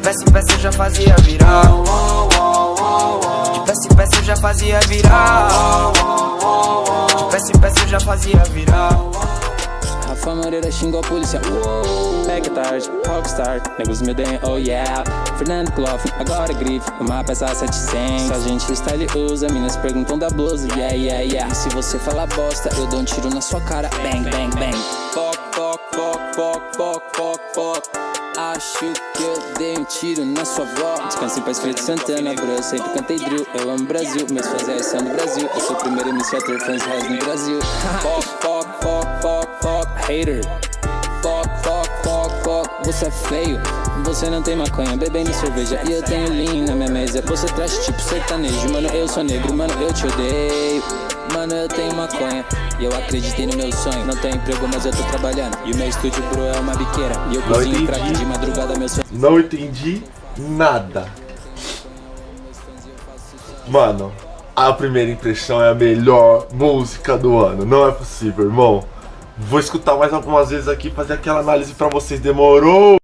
peça em peça eu já fazia virar. De peça em peça eu já fazia virar. De peça em peça eu já fazia virar. Rafa Moreira xingou a polícia, uou. Pega tarde, rockstar, negros me odeiam, oh yeah. Fernando Clough, agora grife, uma peça 700. Se a gente style usa, minas perguntam da blusa, yeah, yeah, yeah. E se você falar bosta, eu dou um tiro na sua cara, bang, bang, bang. Fuck, fuck, fuck, fuck, fuck, fuck, fuck. Acho que eu dei um tiro na sua avó. Descanse em paz, Fred Santana, bro, eu sempre cantei drill. Eu amo o Brasil, meus fãs é são do Brasil. Eu sou o primeiro MC a ter fãs reais no Brasil. Fuck, fuck, fuck, fuck, fuck, hater. Fuck, fuck, fuck, fuck, você é feio. Você não tem maconha, bebendo cerveja. E eu tenho lean na minha mesa. Você traz tipo sertanejo. Mano, eu sou negro, mano, eu te odeio. Mano, eu tenho maconha e eu acreditei no meu sonho. Não tenho emprego, mas eu tô trabalhando. E o meu estúdio, bro, é uma biqueira. E eu cozinho crack de madrugada, meus fãs. Não entendi nada. Mano, a primeira impressão é a melhor música do ano. Não é possível, irmão. Vou escutar mais algumas vezes aqui, fazer aquela análise pra vocês. Demorou?